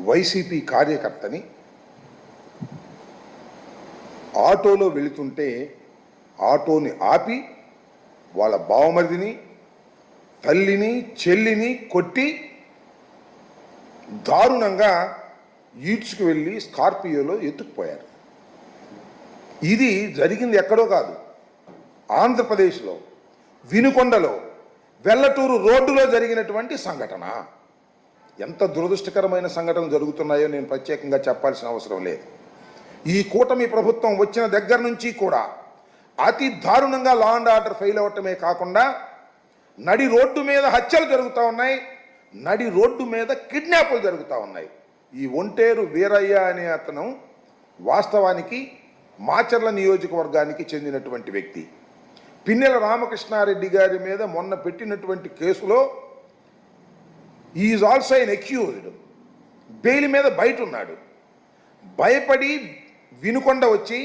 YCP కార్యకర్తని ఆటోలో వెళుతుంటే ఆటోని ఆపి వాళ్ళ బావమరిదిని, తల్లిని, చెల్లిని కొట్టి దారుణంగా ఈడ్చుకు వెళ్ళి స్కార్పియోలో ఎత్తుకుపోయారు. ఇది జరిగింది ఎక్కడో కాదు, ఆంధ్రప్రదేశ్లో వినుకొండలో వెల్లటూరు రోడ్డులో జరిగినటువంటి సంఘటన. ఎంత దురదృష్టకరమైన సంఘటనలు జరుగుతున్నాయో నేను ప్రత్యేకంగా చెప్పాల్సిన అవసరం లేదు. ఈ కూటమి ప్రభుత్వం వచ్చిన దగ్గర నుంచి కూడా అతి దారుణంగా లా అండ్ ఆర్డర్ ఫెయిల్ అవ్వటమే కాకుండా నడి రోడ్డు మీద హత్యలు జరుగుతూ ఉన్నాయి, నడి రోడ్డు మీద కిడ్నాపులు జరుగుతూ ఉన్నాయి. ఈ ఒంటేరు వీరయ్య అనే అతను వాస్తవానికి మాచర్ల నియోజకవర్గానికి చెందినటువంటి వ్యక్తి. పిన్నెల రామకృష్ణారెడ్డి గారి మీద మొన్న పెట్టినటువంటి కేసులో is also an accused. Bail మీద బయట ఉన్నాడు. భయపడి వినుకొండ వచ్చి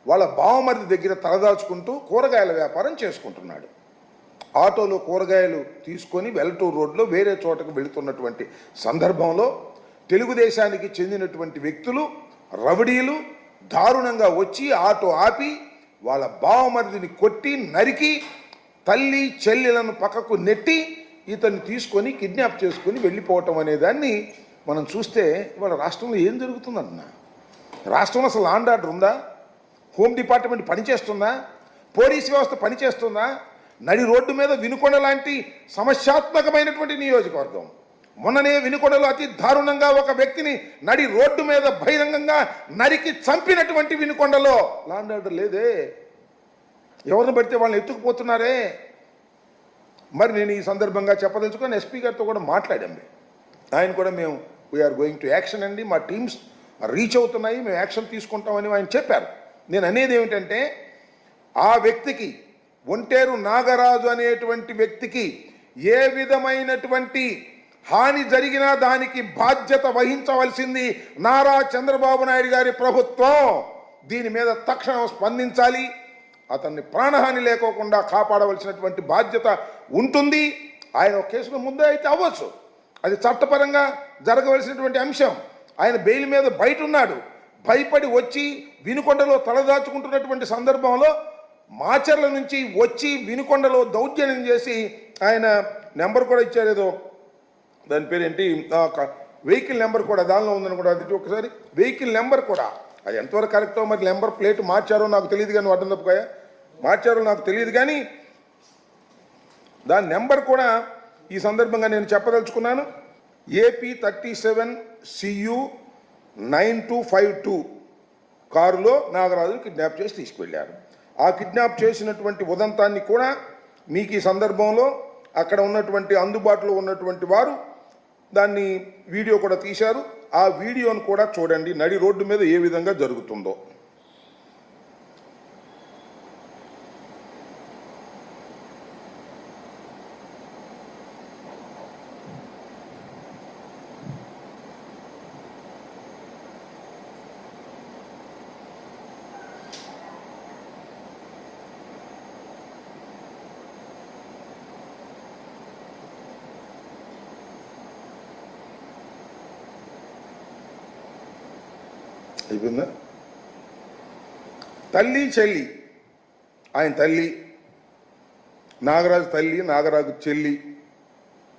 వాళ్ళ బావమరిది దగ్గర తలదాచుకుంటూ కూరగాయల వ్యాపారం చేసుకుంటున్నాడు. ఆటోలో కూరగాయలు తీసుకొని వెల్లటూరు రోడ్లో వేరే చోటకు వెళుతున్నటువంటి సందర్భంలో తెలుగుదేశానికి చెందినటువంటి వ్యక్తులు, రౌడీలు దారుణంగా వచ్చి ఆటో ఆపి వాళ్ళ బావమరిదిని కొట్టి నరికి తల్లి చెల్లెలను పక్కకు నెట్టి ఇతన్ని తీసుకొని కిడ్నాప్ చేసుకొని వెళ్ళిపోవటం అనే దాన్ని మనం చూస్తే ఇవాళ రాష్ట్రంలో ఏం జరుగుతుందన్న, రాష్ట్రంలో అసలు లా అండ్ ఆర్డర్ ఉందా? హోమ్ డిపార్ట్మెంట్ పనిచేస్తుందా? పోలీస్ వ్యవస్థ పనిచేస్తుందా? నడి రోడ్డు మీద వినుకొండ లాంటి సమస్యాత్మకమైనటువంటి నియోజకవర్గం, మొన్ననే వినుకొండలో అతి దారుణంగా ఒక వ్యక్తిని నడి రోడ్డు మీద బహిరంగంగా నరికి చంపినటువంటి వినుకొండలో లా అండ్ ఆర్డర్ లేదే. ఎవరిని పడితే వాళ్ళని ఎత్తుకుపోతున్నారే. మరి నేను ఈ సందర్భంగా చెప్పదలుచుకొని ఎస్పీ గారితో కూడా మాట్లాడాము. ఆయన కూడా మేము వీఆర్ గోయింగ్ టు యాక్షన్ అండి, మా టీమ్స్ రీచ్ అవుతున్నాయి, మేము యాక్షన్ తీసుకుంటామని ఆయన చెప్పారు. నేను అనేది ఏమిటంటే ఆ వ్యక్తికి, ఒంటేరు నాగరాజు అనేటువంటి వ్యక్తికి ఏ విధమైనటువంటి హాని జరిగినా దానికి బాధ్యత వహించవలసింది నారా చంద్రబాబు నాయుడు గారి ప్రభుత్వం. దీని మీద తక్షణం స్పందించాలి. అతన్ని ప్రాణహాని లేకోకుండా కాపాడవలసినటువంటి బాధ్యత ఉంటుంది. ఆయన ఒక కేసులో ముందే అయితే అవ్వచ్చు, అది చట్టపరంగా జరగవలసినటువంటి అంశం. ఆయన బెయిల్ మీద బయట ఉన్నాడు. భయపడి వచ్చి వినుకొండలో తలదాచుకుంటున్నటువంటి సందర్భంలో మాచర్ల నుంచి వచ్చి వినుకొండలో దౌర్జన్యం చేసి ఆయన నెంబర్ కూడా ఇచ్చారు, ఏదో దాని పేరు ఏంటి, వెహికల్ నెంబర్ కూడా దానిలో ఉందని కూడా అది ఒకసారి వెహికల్ నెంబర్ కూడా అది ఎంతవరకు కరెక్టో, మరి నెంబర్ ప్లేట్ మార్చారో నాకు తెలియదు కానీ, అడ్డం తప్పుగా మార్చారో నాకు తెలియదు కానీ దాని నెంబర్ కూడా ఈ సందర్భంగా నేను చెప్పదలుచుకున్నాను. AP 37 CU 9252 కారులో నాగరాజు కిడ్నాప్ చేసి తీసుకువెళ్ళారు. ఆ కిడ్నాప్ చేసినటువంటి ఉదంతాన్ని కూడా మీకు ఈ సందర్భంలో అక్కడ ఉన్నటువంటి అందుబాటులో ఉన్నటువంటి వారు దాన్ని వీడియో కూడా తీశారు. ఆ వీడియోను కూడా చూడండి, నడి రోడ్డు మీద ఏ విధంగా జరుగుతుందో. అయిపోయిందా? తల్లి చెల్లి, ఆయన తల్లి నాగరాజు, తల్లి నాగరాజు చెల్లి,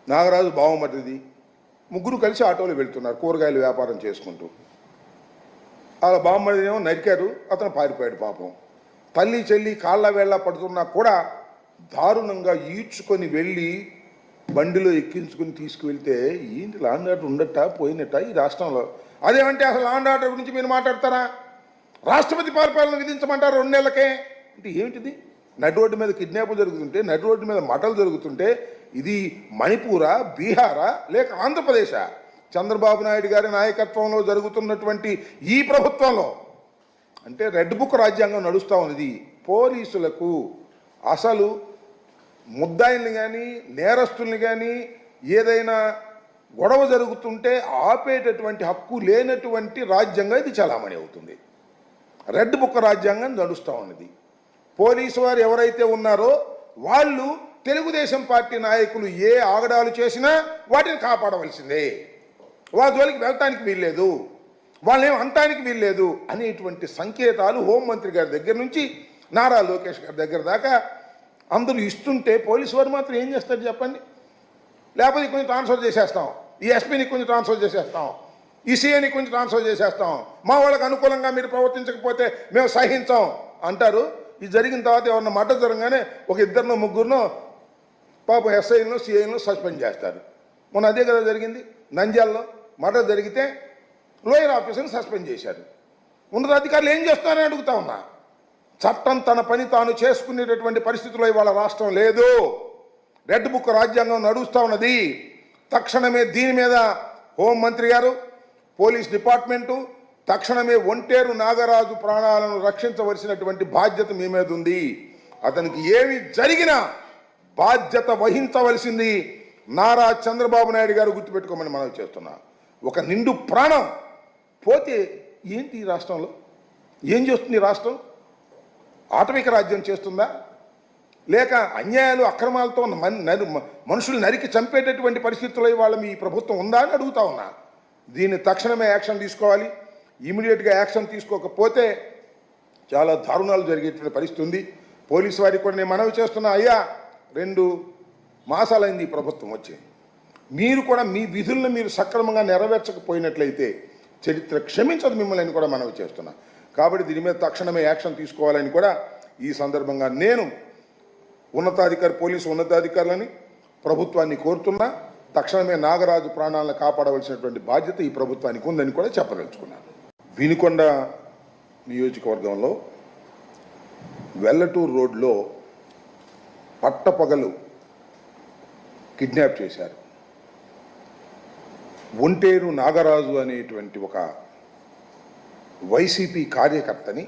నాగరాజు బావమరిది, ముగ్గురు కలిసి ఆటోలో వెళ్తున్నారు కూరగాయల వ్యాపారం చేసుకుంటూ. వాళ్ళ బావమరిదినేమో నరికారు, అతను పారిపోయాడు పాపం. తల్లి చెల్లి కాళ్ళ వేళ్ళ పడుతున్నా కూడా దారుణంగా ఈడ్చుకొని వెళ్ళి బండిలో ఎక్కించుకుని తీసుకువెళ్తే ఏంటి లా అండ్ ఆర్డర్ ఉండట పోయినట్ట ఈ రాష్ట్రంలో? అదేమంటే అసలు లా అండ్ ఆర్డర్ గురించి మీరు మాట్లాడతారా? రాష్ట్రపతి పరిపాలన విధించమంటారు 2 నెలలకే అంటే ఏమిటిది? నడి రోడ్డు మీద కిడ్నాపులు జరుగుతుంటే, నడి రోడ్డు మీద మటలు జరుగుతుంటే ఇది మణిపూరా, బీహారా, లేక ఆంధ్రప్రదేశా? చంద్రబాబు నాయుడు గారి నాయకత్వంలో జరుగుతున్నటువంటి ఈ ప్రభుత్వంలో అంటే రెడ్ బుక్ రాజ్యాంగం నడుస్తూ ఉన్నది. పోలీసులకు అసలు ముద్దాయిల్ని కానీ నేరస్తుల్ని కానీ ఏదైనా గొడవ జరుగుతుంటే ఆపేటటువంటి హక్కు లేనటువంటి రాజ్యాంగం ఇది చలామణి అవుతుంది. రెడ్ బుక్ రాజ్యాంగం నడుస్తూ ఉన్నది. పోలీసు వారు ఎవరైతే ఉన్నారో వాళ్ళు తెలుగుదేశం పార్టీ నాయకులు ఏ ఆగడాలు చేసినా వాటిని కాపాడవలసిందే. వాళ్ళ జోలికి వెళ్ళటానికి వీల్లేదు, వాళ్ళేం అనటానికి వీల్లేదు అనేటువంటి సంకేతాలు హోంమంత్రి గారి దగ్గర నుంచి నారా లోకేష్ గారి దగ్గర దాకా అందరూ ఇస్తుంటే పోలీసు వారు మాత్రం ఏం చేస్తారు చెప్పండి? లేకపోతే కొంచెం ట్రాన్స్ఫర్ చేసేస్తాం, ఈ ఎస్పీని కొంచెం ట్రాన్స్ఫర్ చేసేస్తాం, ఈ సీఐని కొంచెం ట్రాన్స్ఫర్ చేసేస్తాం, మా వాళ్ళకి అనుకూలంగా మీరు ప్రవర్తించకపోతే మేము సహించాం అంటారు. ఇది జరిగిన తర్వాత ఎవరన్నా మర్డర్ జరగగానే ఒక ఇద్దరినో ముగ్గురునో పాపం ఎస్ఐలను సిఐలను సస్పెండ్ చేస్తారు. మొన్న అదే కదా జరిగింది, నంద్యాలలో మర్డర్ జరిగితే లోయర్ ఆఫీసర్ని సస్పెండ్ చేశారు. ఉన్నతాధికారులు ఏం చేస్తారని అడుగుతా ఉన్నా. చట్టం తన పని తాను చేసుకునేటటువంటి పరిస్థితుల్లో ఇవాళ రాష్ట్రం లేదు. రెడ్ బుక్ రాజ్యాంగం నడుస్తూ ఉన్నది. తక్షణమే దీని మీద హోంమంత్రి గారు, పోలీస్ డిపార్ట్మెంటు తక్షణమే ఒంటేరు నాగరాజు ప్రాణాలను రక్షించవలసినటువంటి బాధ్యత మీ మీద ఉంది. అతనికి ఏమి జరిగినా బాధ్యత వహించవలసింది నారా చంద్రబాబు నాయుడు గారు, గుర్తుపెట్టుకోమని మనం చేస్తున్నా. ఒక నిండు ప్రాణం పోతే ఏంటి ఈ రాష్ట్రంలో? ఏం చేస్తుంది ఈ రాష్ట్రం? ఆటవిక రాజ్యం చేస్తుందా? లేక అన్యాయాలు అక్రమాలతో మనుషులు నరికి చంపేటటువంటి పరిస్థితుల్లో ఇవాళ మీ ప్రభుత్వం ఉందా అని అడుగుతా ఉన్నా. దీన్ని తక్షణమే యాక్షన్ తీసుకోవాలి. ఇమీడియట్గా యాక్షన్ తీసుకోకపోతే చాలా దారుణాలు జరిగేటువంటి పరిస్థితి ఉంది. పోలీసు వారికి కూడా నేను మనవి చేస్తున్నా, అయ్యా 2 మాసాలైంది ఈ ప్రభుత్వం వచ్చి, మీరు కూడా మీ విధులను మీరు సక్రమంగా నెరవేర్చకపోయినట్లయితే చరిత్ర క్షమించదు మిమ్మల్ని కూడా మనవి చేస్తున్నా. కాబట్టి దీని మీద తక్షణమే యాక్షన్ తీసుకోవాలని కూడా ఈ సందర్భంగా నేను పోలీసు ఉన్నతాధికారులని ప్రభుత్వాన్ని కోరుతున్నా. తక్షణమే నాగరాజు ప్రాణాలను కాపాడవలసినటువంటి బాధ్యత ఈ ప్రభుత్వానికి ఉందని కూడా చెప్పదలుచుకున్నాను. వినుకొండ నియోజకవర్గంలో వెల్లటూరు రోడ్లో పట్టపగలు కిడ్నాప్ చేశారు. ఒంటేరు నాగరాజు అనేటువంటి ఒక వైసీపీ కార్యకర్తని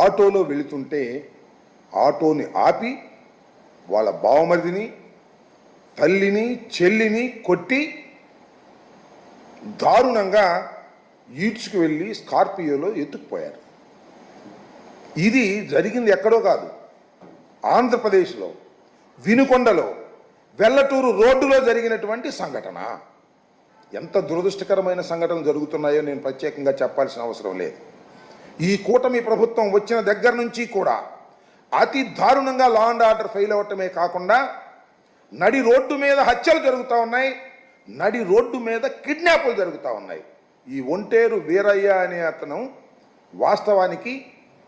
ఆటోలో వెళుతుంటే ఆటోని ఆపి వాళ్ళ బావమరిదిని, తల్లిని, చెల్లిని కొట్టి దారుణంగా ఈడ్చుకు వెళ్ళి స్కార్పియోలో ఎత్తుకుపోయారు. ఇది జరిగింది ఎక్కడో కాదు, ఆంధ్రప్రదేశ్లో వినుకొండలో వెల్లటూరు రోడ్డులో జరిగినటువంటి సంఘటన. ఎంత దురదృష్టకరమైన సంఘటనలు జరుగుతున్నాయో నేను ప్రత్యేకంగా చెప్పాల్సిన అవసరం లేదు. ఈ కూటమి ప్రభుత్వం వచ్చిన దగ్గర నుంచి కూడా అతి దారుణంగా లా అండ్ ఆర్డర్ ఫెయిల్ అవ్వటమే కాకుండా నడి రోడ్డు మీద హత్యలు జరుగుతూ ఉన్నాయి, నడి రోడ్డు మీద కిడ్నాపులు జరుగుతూ ఉన్నాయి. ఈ ఒంటేరు వీరయ్య అనే అతను వాస్తవానికి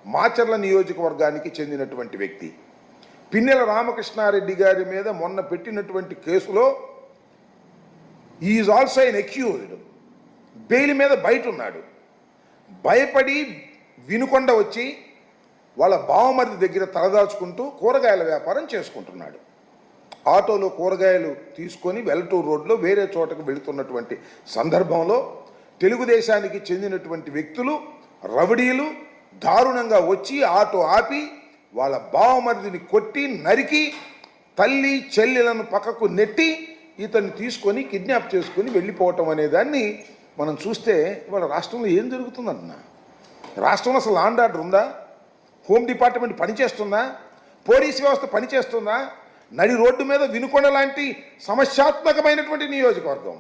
మాచర్ల నియోజకవర్గానికి చెందినటువంటి వ్యక్తి. పిన్నెల రామకృష్ణారెడ్డి గారి మీద మొన్న పెట్టినటువంటి కేసులో is also an accused. Bail మీద బయట ఉన్నాడు. భయపడి వినుకొండ వచ్చి వాళ్ళ బావమరిది దగ్గర తలదాచుకుంటూ కూరగాయల వ్యాపారం చేసుకుంటున్నాడు. ఆటోలో కూరగాయలు తీసుకొని వెల్లటూరు రోడ్లో వేరే చోటకు వెళుతున్నటువంటి సందర్భంలో తెలుగుదేశానికి చెందినటువంటి వ్యక్తులు, రౌడీలు దారుణంగా వచ్చి ఆటో ఆపి వాళ్ళ బావమరిదిని కొట్టి నరికి తల్లి చెల్లెలను పక్కకు నెట్టి ఇతన్ని తీసుకొని కిడ్నాప్ చేసుకొని వెళ్ళిపోవటం అనే దాన్ని మనం చూస్తే ఇవాళ రాష్ట్రంలో ఏం జరుగుతుందన్న? రాష్ట్రంలో అసలు లా అండ్ ఆర్డర్ ఉందా? హోమ్ డిపార్ట్మెంట్ పనిచేస్తుందా? పోలీస్ వ్యవస్థ పనిచేస్తుందా? నడి రోడ్డు మీద వినుకొండ లాంటి సమస్యాత్మకమైనటువంటి నియోజకవర్గం.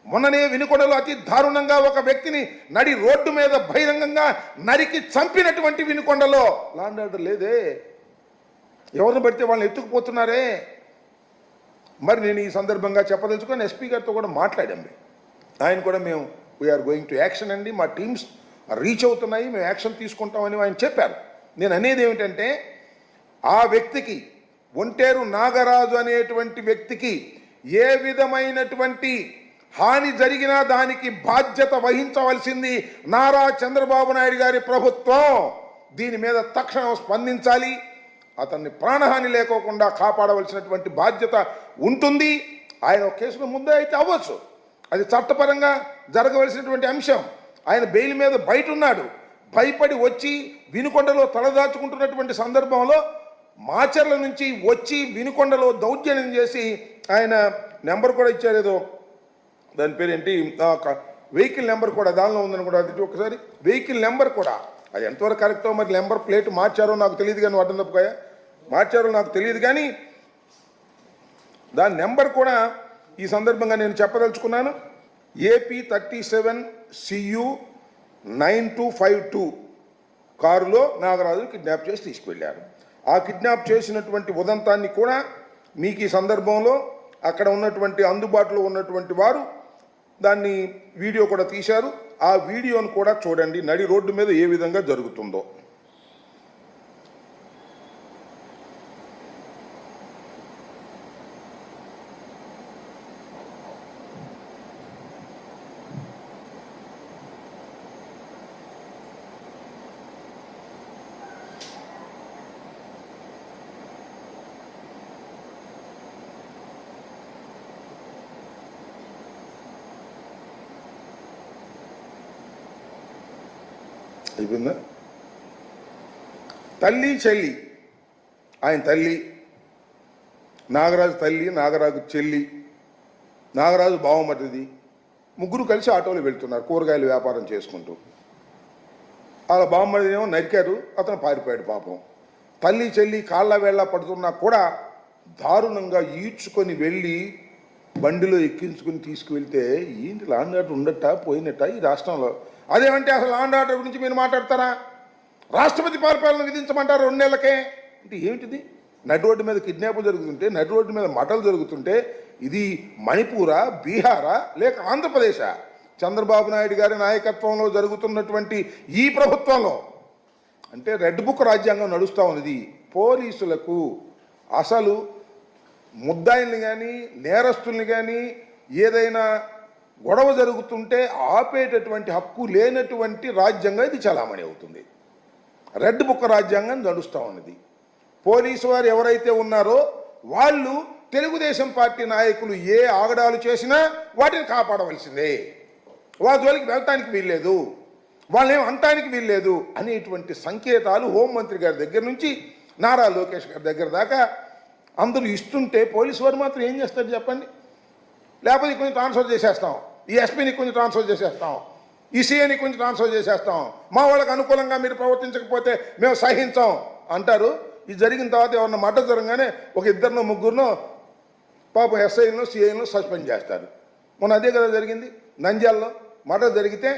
మొన్ననే వినుకొండలో అతి దారుణంగా ఒక వ్యక్తిని నడి రోడ్డు మీద బహిరంగంగా నరికి చంపినటువంటి వినుకొండలో లా అండ్ ఆర్డర్ లేదే. ఎవరిని పడితే వాళ్ళని ఎత్తుకుపోతున్నారే. మరి నేను ఈ సందర్భంగా చెప్పదలుచుకొని ఎస్పీ గారితో కూడా మాట్లాడాము. ఆయన కూడా మేము వీఆర్ గోయింగ్ టు యాక్షన్ అండి, మా టీమ్స్ రీచ్ అవుతున్నాయి, మేము యాక్షన్ తీసుకుంటామని ఆయన చెప్పారు. నేను అనేది ఏమిటంటే ఆ వ్యక్తికి, ఒంటేరు నాగరాజు అనేటువంటి వ్యక్తికి ఏ విధమైనటువంటి హాని జరిగినా దానికి బాధ్యత వహించవలసింది నారా చంద్రబాబు నాయుడు గారి ప్రభుత్వం. దీని మీద తక్షణం స్పందించాలి. అతన్ని ప్రాణహాని లేకోకుండా కాపాడవలసినటువంటి బాధ్యత ఉంటుంది. ఆయన ఒక కేసులో ముందే అయితే అవ్వచ్చు, అది చట్టపరంగా జరగవలసినటువంటి అంశం. ఆయన బెయిల్ మీద బయట ఉన్నాడు. భయపడి వచ్చి వినుకొండలో తలదాచుకుంటున్నటువంటి సందర్భంలో మాచర్ల నుంచి వచ్చి వినుకొండలో దౌర్జన్యం చేసి ఆయన నెంబర్ కూడా ఇచ్చారు, ఏదో దాని పేరు ఏంటి, వెహికల్ నెంబర్ కూడా దానిలో ఉందని కూడా అది ఒకసారి వెహికల్ నెంబర్ కూడా అది ఎంతవరకు కరెక్టో మరి నెంబర్ ప్లేట్ మార్చారో నాకు తెలియదు కానీ అడ్డం తప్పుగా మార్చారో నాకు తెలియదు కానీ దాని నెంబర్ కూడా ఈ సందర్భంగా నేను చెప్పదలుచుకున్నాను. ఏపీ 37 CU 9252 కారులో నాగరాజు కిడ్నాప్ చేసి తీసుకువెళ్ళారు. ఆ కిడ్నాప్ చేసినటువంటి ఉదంతాన్ని కూడా మీకు ఈ సందర్భంలో అక్కడ ఉన్నటువంటి అందుబాటులో ఉన్నటువంటి వారు దాన్ని వీడియో కూడా తీశారు. ఆ వీడియోను కూడా చూడండి, నడి రోడ్డు మీద ఏ విధంగా జరుగుతుందో. అయిపోయిందా? తల్లి చెల్లి, ఆయన తల్లి నాగరాజు, తల్లి నాగరాజు చెల్లి, నాగరాజు బావమరిది, ముగ్గురు కలిసి ఆటోలో వెళ్తున్నారు కూరగాయల వ్యాపారం చేసుకుంటూ. అలా బావమరిదేమో నరికారు, అతను పారిపోయాడు పాపం. తల్లి చెల్లి కాళ్ళ వేళ్ళ పడుతున్నా కూడా దారుణంగా ఈడ్చుకొని వెళ్ళి బండిలో ఎక్కించుకుని తీసుకువెళ్తే ఏంటి లా అండ్ ఆర్డర్ ఉండట పోయినట్ట ఈ రాష్ట్రంలో? అదేమంటే అసలు లా అండ్ ఆర్డర్ గురించి మీరు మాట్లాడతారా? రాష్ట్రపతి పరిపాలన విధించమంటారు 2 నెలలకే అంటే ఏమిటిది? నడి రోడ్డు మీద కిడ్నాపులు జరుగుతుంటే, నడి రోడ్డు మీద మటలు జరుగుతుంటే ఇది మణిపూరా, బీహారా, లేక ఆంధ్రప్రదేశా? చంద్రబాబు నాయుడు గారి నాయకత్వంలో జరుగుతున్నటువంటి ఈ ప్రభుత్వంలో అంటే రెడ్ బుక్ రాజ్యాంగం నడుస్తూ ఉన్నది. పోలీసులకు అసలు ముద్దాయిల్ని కానీ నేరస్తుల్ని కానీ ఏదైనా గొడవ జరుగుతుంటే ఆపేటటువంటి హక్కు లేనటువంటి రాజ్యాంగం ఇది చలామణి అవుతుంది. రెడ్ బుక్ రాజ్యాంగం నడుస్తూ ఉన్నది. పోలీసు వారు ఎవరైతే ఉన్నారో వాళ్ళు తెలుగుదేశం పార్టీ నాయకులు ఏ ఆగడాలు చేసినా వాటిని కాపాడవలసిందే. వాళ్ళ జోలికి వెళ్ళటానికి వీల్లేదు, వాళ్ళేం అనటానికి వీల్లేదు అనేటువంటి సంకేతాలు హోంమంత్రి గారి దగ్గర నుంచి నారా లోకేష్ గారి దగ్గర దాకా అందరూ ఇస్తుంటే పోలీసు వారు మాత్రం ఏం చేస్తారు చెప్పండి? లేకపోతే కొంచెం ట్రాన్స్ఫర్ చేసేస్తాం, ఈ ఎస్పీని కొంచెం ట్రాన్స్ఫర్ చేసేస్తాం, ఈ సీఏని కొంచెం ట్రాన్స్ఫర్ చేసేస్తాం, మా వాళ్ళకి అనుకూలంగా మీరు ప్రవర్తించకపోతే మేము సహించాం అంటారు. ఇది జరిగిన తర్వాత ఎవరన్నా మర్డర్ జరగగానే ఒక 2 3 పాపం ఎస్ఐలను సిఐలను సస్పెండ్ చేస్తారు. మొన్న అదే కదా జరిగింది నంద్యాలలో. మర్డర్ జరిగితే